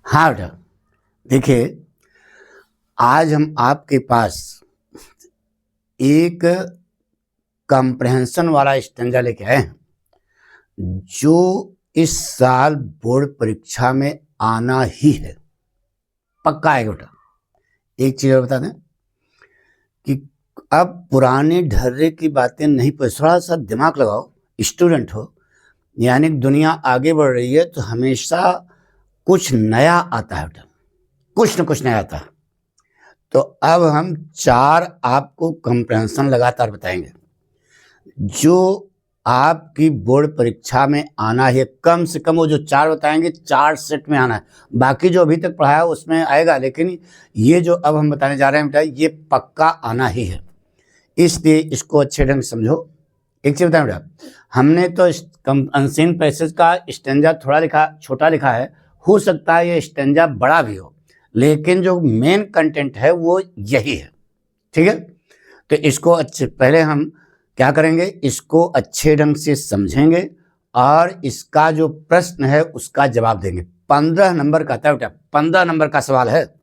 हाँ बेटा, देखिए आज हम आपके पास एक कंप्रहेंशन वाला स्टेंजा लेके आए हैं जो इस साल बोर्ड परीक्षा में आना ही है, पक्का है बेटा। एक चीज और बता दें कि अब पुराने ढर्रे की बातें नहीं, पर थोड़ा सा दिमाग लगाओ, स्टूडेंट हो, यानी दुनिया आगे बढ़ रही है तो हमेशा कुछ नया आता है बेटा, कुछ न कुछ नया आता है। तो अब हम 4 आपको कंप्रहेंशन लगातार बताएंगे जो आपकी बोर्ड परीक्षा में आना है। कम से कम वो जो 4 बताएंगे 4 सेट में आना है, बाकी जो अभी तक पढ़ाया उसमें आएगा, लेकिन ये जो अब हम बताने जा रहे हैं बेटा ये पक्का आना ही है, इसलिए इसको अच्छे ढंग से समझो। एक चीज बताएं बेटा, हमने तो अनसीन पैसेज का स्टेंजा थोड़ा लिखा, छोटा लिखा है, हो सकता है ये स्टेंजा बड़ा भी हो, लेकिन जो मेन कंटेंट है वो यही है, ठीक है। तो इसको अच्छे, पहले हम क्या करेंगे, इसको अच्छे ढंग से समझेंगे और इसका जो प्रश्न है उसका जवाब देंगे। 15 नंबर का था बेटा, 15 नंबर का सवाल है,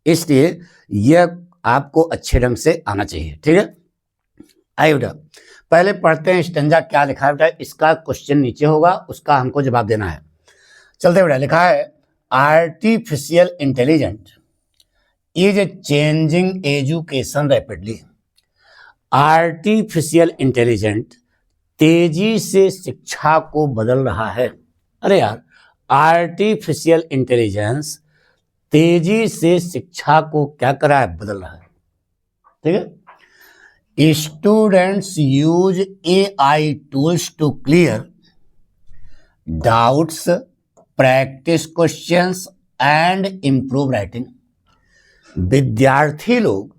इसलिए यह आपको अच्छे ढंग से आना चाहिए, ठीक है। आइए बेटा पहले पढ़ते हैं स्टेंजा क्या लिखा है बेटा, इसका क्वेश्चन नीचे होगा, उसका हमको जवाब देना है। चलते बेटा, लिखा है artificial intelligent is changing education rapidly. Artificial intelligent तेजी से शिक्षा को बदल रहा है। अरे यार, आर्टिफिशियल इंटेलिजेंस तेजी से शिक्षा को क्या कर रहा है, बदल रहा है, ठीक है। Students use AI tools to clear doubts, practice questions and improve writing. विद्यार्थी लोग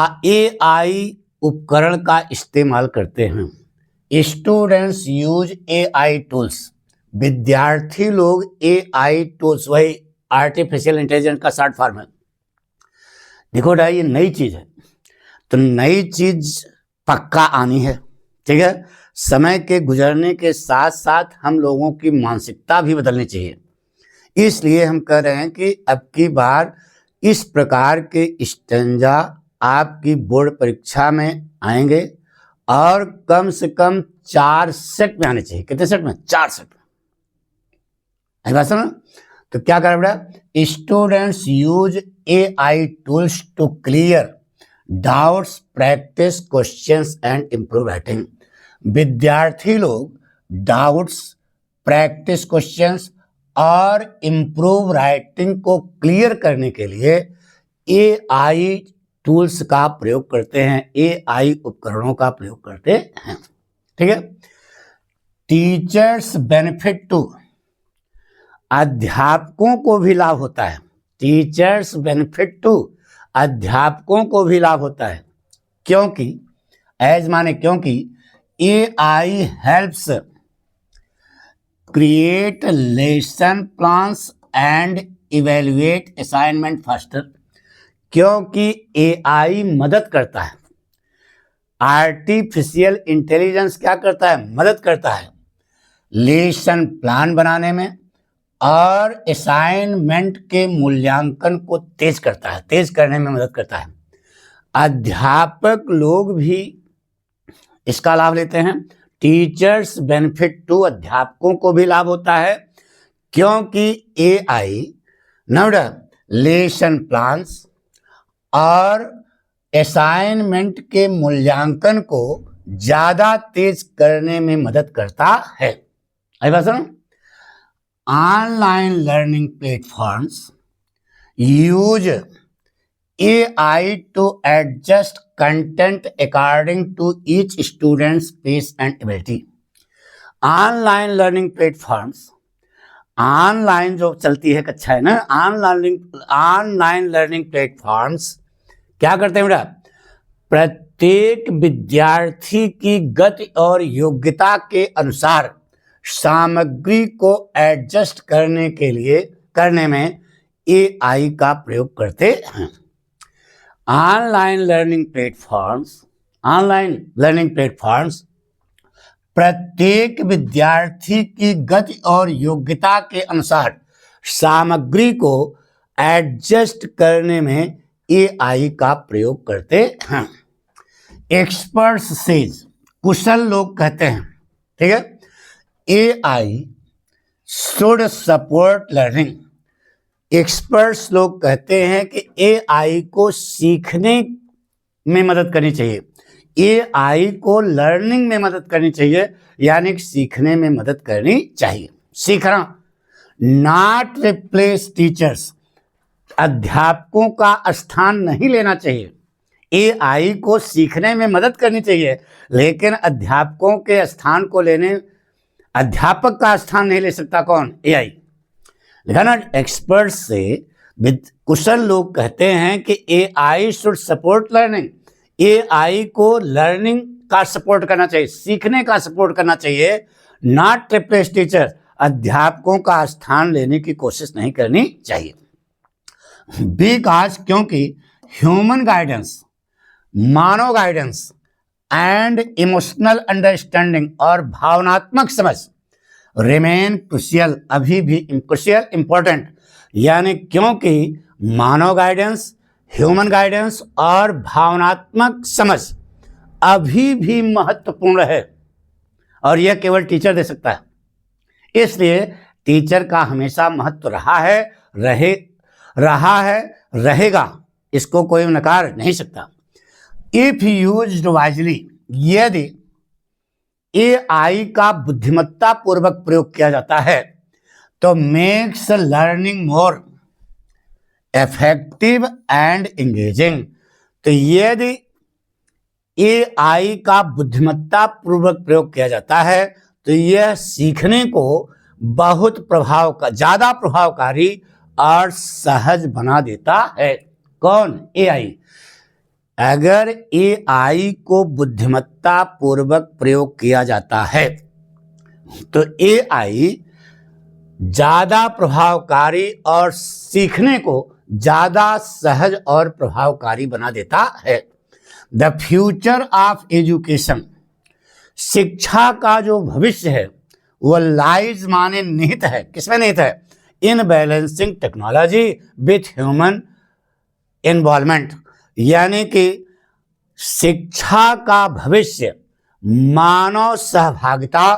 AI उपकरण का इस्तेमाल करते हैं। स्टूडेंट्स यूज AI टूल्स, विद्यार्थी लोग AI टूल्स, वही आर्टिफिशियल इंटेलिजेंस का शॉर्ट फॉर्म है। देखो बेटा ये नई चीज है, तो नई चीज पक्का आनी है, ठीक है। समय के गुजरने के साथ साथ हम लोगों की मानसिकता भी बदलनी चाहिए, इसलिए हम कह रहे हैं कि अब की बार इस प्रकार के स्टेंजा आपकी बोर्ड परीक्षा में आएंगे और कम से कम 4 सेट में आने चाहिए। कितने सेट में? 4 सेट में। आई बात समझ? तो क्या करें बेटा, students use AI tools to clear doubts, practice questions and improve writing. विद्यार्थी लोग डाउट्स, प्रैक्टिस क्वेश्चंस और इंप्रूव राइटिंग को क्लियर करने के लिए AI टूल्स का प्रयोग करते हैं, AI उपकरणों का प्रयोग करते हैं, ठीक है। टीचर्स बेनिफिट टू, अध्यापकों को भी लाभ होता है। टीचर्स बेनिफिट टू, अध्यापकों को भी लाभ होता है, क्योंकि एज माने क्योंकि AI helps create lesson plans and evaluate assignment faster. क्योंकि AI मदद करता है, आर्टिफिशियल इंटेलिजेंस क्या करता है, मदद करता है लेसन प्लान बनाने में और असाइनमेंट के मूल्यांकन को तेज करता है, तेज करने में मदद करता है। अध्यापक लोग भी इसका लाभ लेते हैं। टीचर्स बेनिफिट टू, अध्यापकों को भी लाभ होता है, क्योंकि AI नोडा लेसन प्लान्स और असाइनमेंट के मूल्यांकन को ज्यादा तेज करने में मदद करता है। आई बात सुनो, online learning platforms use AI to adjust content according to each student's pace and ability. Online learning platforms, online जो चलती है कक्षा है ना, ऑनलाइन लर्निंग प्लेटफॉर्म्स क्या करते हैं बेटा, प्रत्येक विद्यार्थी की गति और योग्यता के अनुसार सामग्री को एडजस्ट करने में AI का प्रयोग करते हैं। ऑनलाइन लर्निंग प्लेटफॉर्म्स प्रत्येक विद्यार्थी की गति और योग्यता के अनुसार सामग्री को एडजस्ट करने में एआई का प्रयोग करते हैं। एक्सपर्ट्स सेज, कुशल लोग कहते हैं, ठीक है, AI should support learning. Experts लोग कहते हैं कि एआई को सीखने में मदद करनी चाहिए, एआई को लर्निंग में मदद करनी चाहिए, यानी सीखने में मदद करनी चाहिए। सीखना, नॉट रिप्लेस टीचर्स, अध्यापकों का स्थान नहीं लेना चाहिए। एआई को सीखने में मदद करनी चाहिए, लेकिन अध्यापकों के स्थान को लेने, अध्यापक का स्थान नहीं ले सकता कौन? एआई। लिखा ना, एक्सपर्ट से कुशल लोग कहते हैं कि AI should support learning, AI को लर्निंग का सपोर्ट करना चाहिए, सीखने का सपोर्ट करना चाहिए, नॉट रिप्लेस टीचर, अध्यापकों का स्थान लेने की कोशिश नहीं करनी चाहिए। बिकॉज, क्योंकि human guidance, Manav guidance and emotional understanding और भावनात्मक समझ रिमेन क्रुशियल, अभी भी क्रुशियल इंपॉर्टेंट, यानी क्योंकि मानव गाइडेंस, ह्यूमन गाइडेंस और भावनात्मक समझ अभी भी महत्वपूर्ण है और यह केवल टीचर दे सकता है। इसलिए टीचर का हमेशा महत्व रहा है, रहेगा, इसको कोई नकार नहीं सकता। इफ यूज्ड वाइजली, यदि एआई का बुद्धिमत्ता पूर्वक प्रयोग किया जाता है तो makes learning more effective and engaging. तो यदि एआई का बुद्धिमत्ता पूर्वक प्रयोग किया जाता है तो यह सीखने को बहुत ज्यादा प्रभावकारी और सहज बना देता है। कौन? एआई। अगर एआई को बुद्धिमत्ता पूर्वक प्रयोग किया जाता है तो एआई ज्यादा प्रभावकारी और सीखने को ज्यादा सहज और प्रभावकारी बना देता है। द फ्यूचर ऑफ एजुकेशन, शिक्षा का जो भविष्य है वह लाइज माने निहित है, किसमें निहित है? In balancing technology with human involvement, यानी कि शिक्षा का भविष्य मानव सहभागिता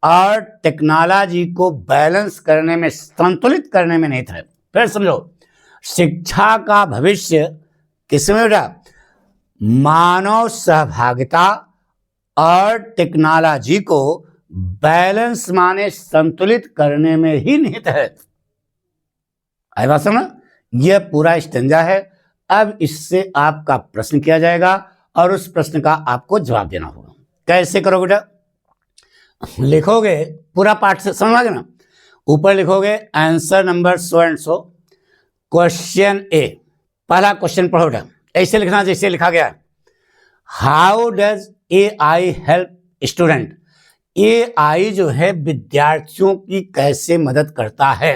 और टेक्नोलॉजी को बैलेंस करने में, संतुलित करने में निहित है। फिर समझो, शिक्षा का भविष्य किसमें बेटा? मानव सहभागिता और टेक्नोलॉजी को बैलेंस माने संतुलित करने में ही निहित है। आई बात समझ? यह पूरा स्टेंजा है। अब इससे आपका प्रश्न किया जाएगा और उस प्रश्न का आपको जवाब देना होगा। कैसे करोगे बेटा? लिखोगे पूरा पाठ से, समझ गए ना? ऊपर लिखोगे answer number so and so, question A, पहला क्वेश्चन पढ़ो बेटा, ऐसे लिखना जैसे लिखा गया। How does AI help student? AI जो है विद्यार्थियों की कैसे मदद करता है?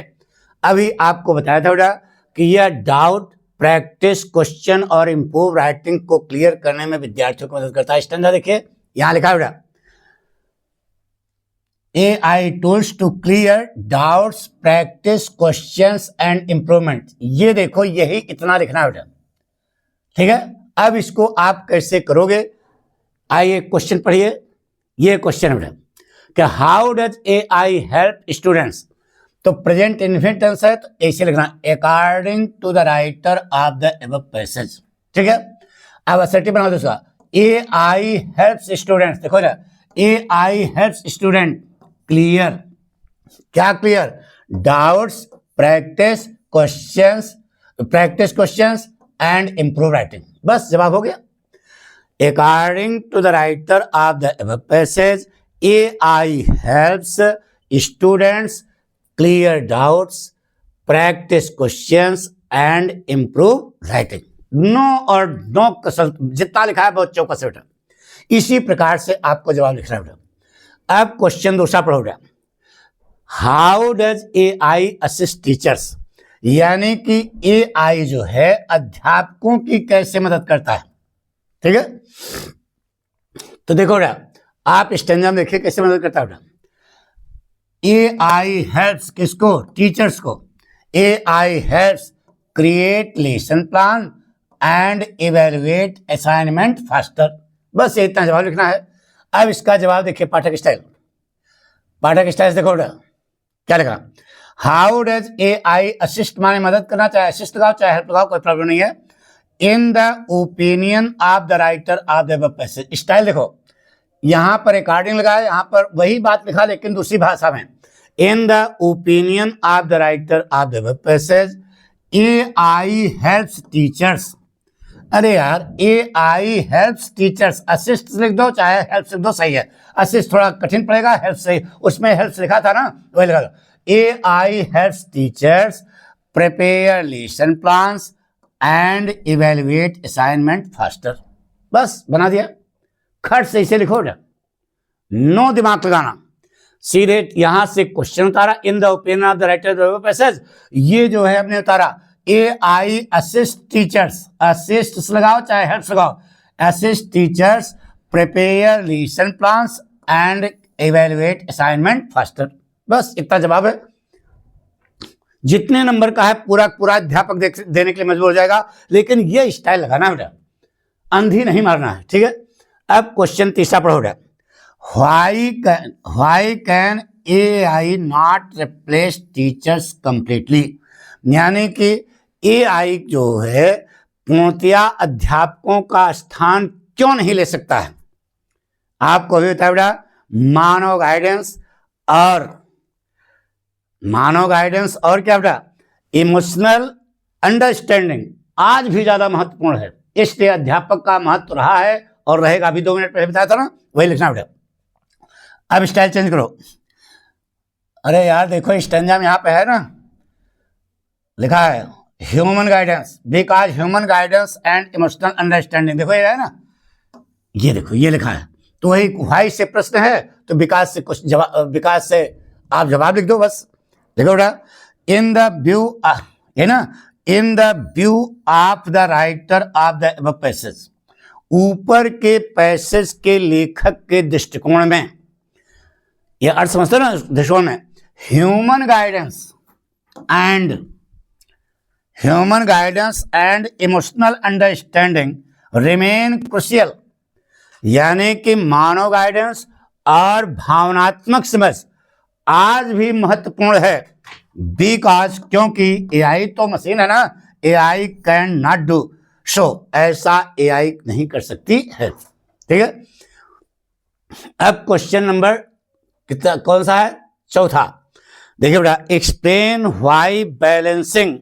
अभी आपको बताया था बेटा कि यह डाउट, प्रैक्टिस, क्वेश्चन और इंप्रूव राइटिंग को क्लियर करने में विद्यार्थियों को मदद करता है। स्टैंडर्ड देखिए, यहां लिखा है बेटा, AI tools to clear doubts, practice, questions and improvement. ये देखो, यही इतना लिखना है बेटा, ठीक है? अब इसको आप कैसे करोगे? आइए क्वेश्चन पढ़िए। ये क्वेश्चन है बेटा कि how does AI help students? तो प्रेजेंट इन्फिनिट टेंस है तो ऐसे लिखना, according to the writer of the above passage, ठीक है? अब असर्टिव बना दो उसका, एआई हेल्प्स स्टूडेंट्स। देखो ना, एआई हेल्प्स स्टूडेंट क्लियर, क्या clear? Doubts, practice questions and improve writing. बस जवाब हो गया। According to the writer of the above passage, AI helps students clear doubts, practice questions and improve writing. No और no कसर, जितना लिखा है बच्चों का बेटा, इसी प्रकार से आपको जवाब लिखना है बेटा। अब क्वेश्चन दूसरा पढ़ो बेटा, how does AI assist teachers? यानी कि एआई जो है अध्यापकों की कैसे मदद करता है, ठीक है? तो देखो बेटा, आप स्टेंजा में देखिए कैसे मदद करता है। AI हेल्प्स किसको? टीचर्स को। AI helps create lesson plan and evaluate assignment faster. बस ये इतना जवाब लिखना है। अब इसका जवाब देखिए, पाठक स्टाइल। पाठक स्टाइल देखो बेटा क्या लिखा। हाउ डज AI असिस्ट, माने मदद करना, चाहे असिस्ट लगाओ चाहे हेल्प लगाओ, कोई प्रॉब्लम नहीं है। In the opinion of the writer of the above passage. Style देखो, यहां पर रिकॉर्डिंग लगाए, यहां पर वही बात लिखा लेकिन दूसरी भाषा में। In the opinion of the writer of the above passage AI helps teachers. अरे यार, AI हेल्प्स टीचर्स, असिस्ट लिख दो चाहे हेल्प्स लिख दो, सही है। असिस्ट थोड़ा कठिन पड़ेगा, हेल्प सही, उसमें हेल्प्स लिखा था ना, वही लिखा था। AI helps teachers prepare lesson plans and evaluate assignment faster. बस बना दिया। खट से इसे लिखो बेटा, नो दिमाग लगाना, सीधे यहां से क्वेश्चन उतारा। In the opinion of the writer of passage, ये जो है हमने उतारा AI असिस्ट टीचर्स, असिस्ट लगाओ चाहे हेल्प लगाओ, assist teachers prepare lesson plans and evaluate assignment faster. बस इतना जवाब है। जितने नंबर का है पूरा पूरा अध्यापक देने के लिए मजबूर हो जाएगा, लेकिन ये स्टाइल लगाना बेटा, अंधी नहीं मारना है, ठीक है। अब क्वेश्चन तीसरा पढ़ो बेटा। Why can AI not replace teachers completely, यानी कि AI जो है पूर्णतया अध्यापकों का स्थान क्यों नहीं ले सकता है। आपको अभी बताया बेटा, मानव गाइडेंस और क्या बेटा, इमोशनल अंडरस्टैंडिंग आज भी ज्यादा महत्वपूर्ण है, इसलिए अध्यापक का महत्व रहा है और रहेगा। अभी 2 मिनट पहले बताया था ना, वही लिखना बेटा। अब स्टाइल चेंज करो। अरे यार देखो, स्टेंजा में यहां पे है ना, लिखा है human guidance, because human guidance and emotional understanding. देखो ये है ना, ये देखो ये लिखा है, तो वही व्हाई से प्रश्न है तो विकास से कुछ जवाब, विकास से आप जवाब लिख दो बस। देखो बेटा, इन द व्यू है ना, in the view of the writer of the above passage, ऊपर के पैसेज के लेखक के दृष्टिकोण में, यह अर्थ समझते हो ना दृष्टिकोण में, human guidance and emotional understanding remain crucial, यानी कि मानव गाइडेंस और भावनात्मक समझ आज भी महत्वपूर्ण है। बिकॉज, क्योंकि AI तो मशीन है ना, AI can not do so, ऐसा AI नहीं कर सकती है, ठीक है। अब क्वेश्चन नंबर कितना, कौन सा है? चौथा। देखिए बेटा, explain why balancing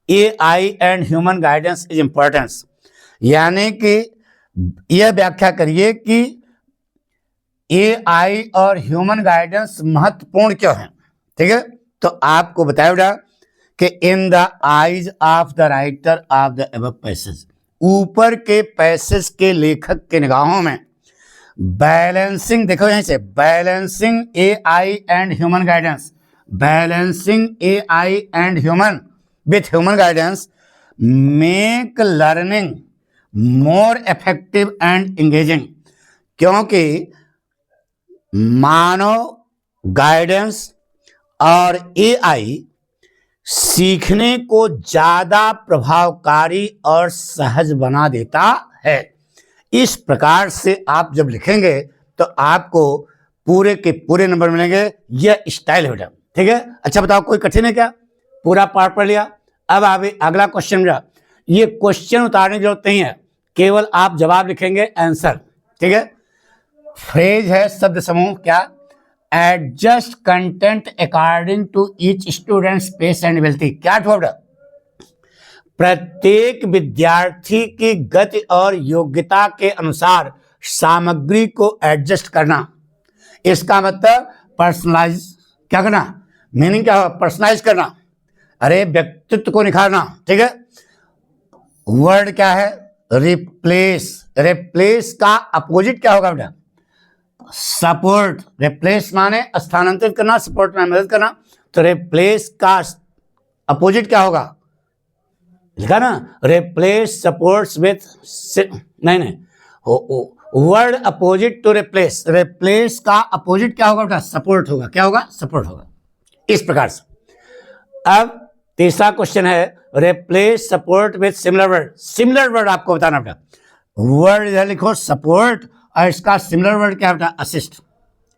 AI and human guidance is importance, यानी कि यह व्याख्या करिए कि AI और ह्यूमन गाइडेंस महत्वपूर्ण क्यों है, ठीक है। तो आपको बताया बेटा कि in the eyes of the writer of the above passage, ऊपर के पैसेज के लेखक के निगाहों में बैलेंसिंग, देखो यहीं से, balancing AI and human guidance, balancing AI and human with human guidance make learning more effective and engaging, क्योंकि मानव गाइडेंस और AI सीखने को ज्यादा प्रभावकारी और सहज बना देता है। इस प्रकार से आप जब लिखेंगे तो आपको पूरे के पूरे नंबर मिलेंगे। यह स्टाइल है बेटा, ठीक है। अच्छा बताओ, कोई कठिन है क्या? पूरा पाठ पढ़ लिया। अब अगला क्वेश्चन बेटा, ये क्वेश्चन उतारने की जरूरत नहीं है, केवल आप जवाब लिखेंगे, आंसर, ठीक है। फ्रेज है, शब्द समूह, क्या? Adjust content according to each student pace and ability. क्या बेटा? प्रत्येक विद्यार्थी की गति और योग्यता के अनुसार सामग्री को एडजस्ट करना। इसका मतलब पर्सनलाइज, क्या करना? मीनिंग क्या होगा? पर्सनलाइज करना, अरे व्यक्तित्व को निखारना, ठीक है। वर्ड क्या है? रिप्लेस। रिप्लेस का अपोजिट क्या होगा बेटा? सपोर्ट। रिप्लेस माने स्थानांतरित करना, सपोर्ट माने मदद करना, तो रिप्लेस का अपोजिट क्या होगा? लिखा ना, रिप्लेस सपोर्ट्स विथ, नहीं word opposite to replace, replace का अपोजिट क्या होगा बेटा? सपोर्ट होगा। क्या होगा? सपोर्ट होगा। इस प्रकार से अब तीसरा क्वेश्चन है, replace support with similar word. Similar word आपको बताना बेटा, वर्ड इधर लिखो सपोर्ट और इसका सिमिलर वर्ड क्या बेटा? असिस्ट।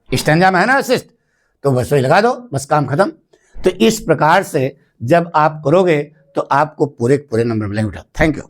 स्टैंजा में है ना असिस्ट, तो बस वही लगा दो, बस काम खत्म। तो इस प्रकार से जब आप करोगे तो आपको पूरे नंबर मिलेंगे बेटा। Thank you.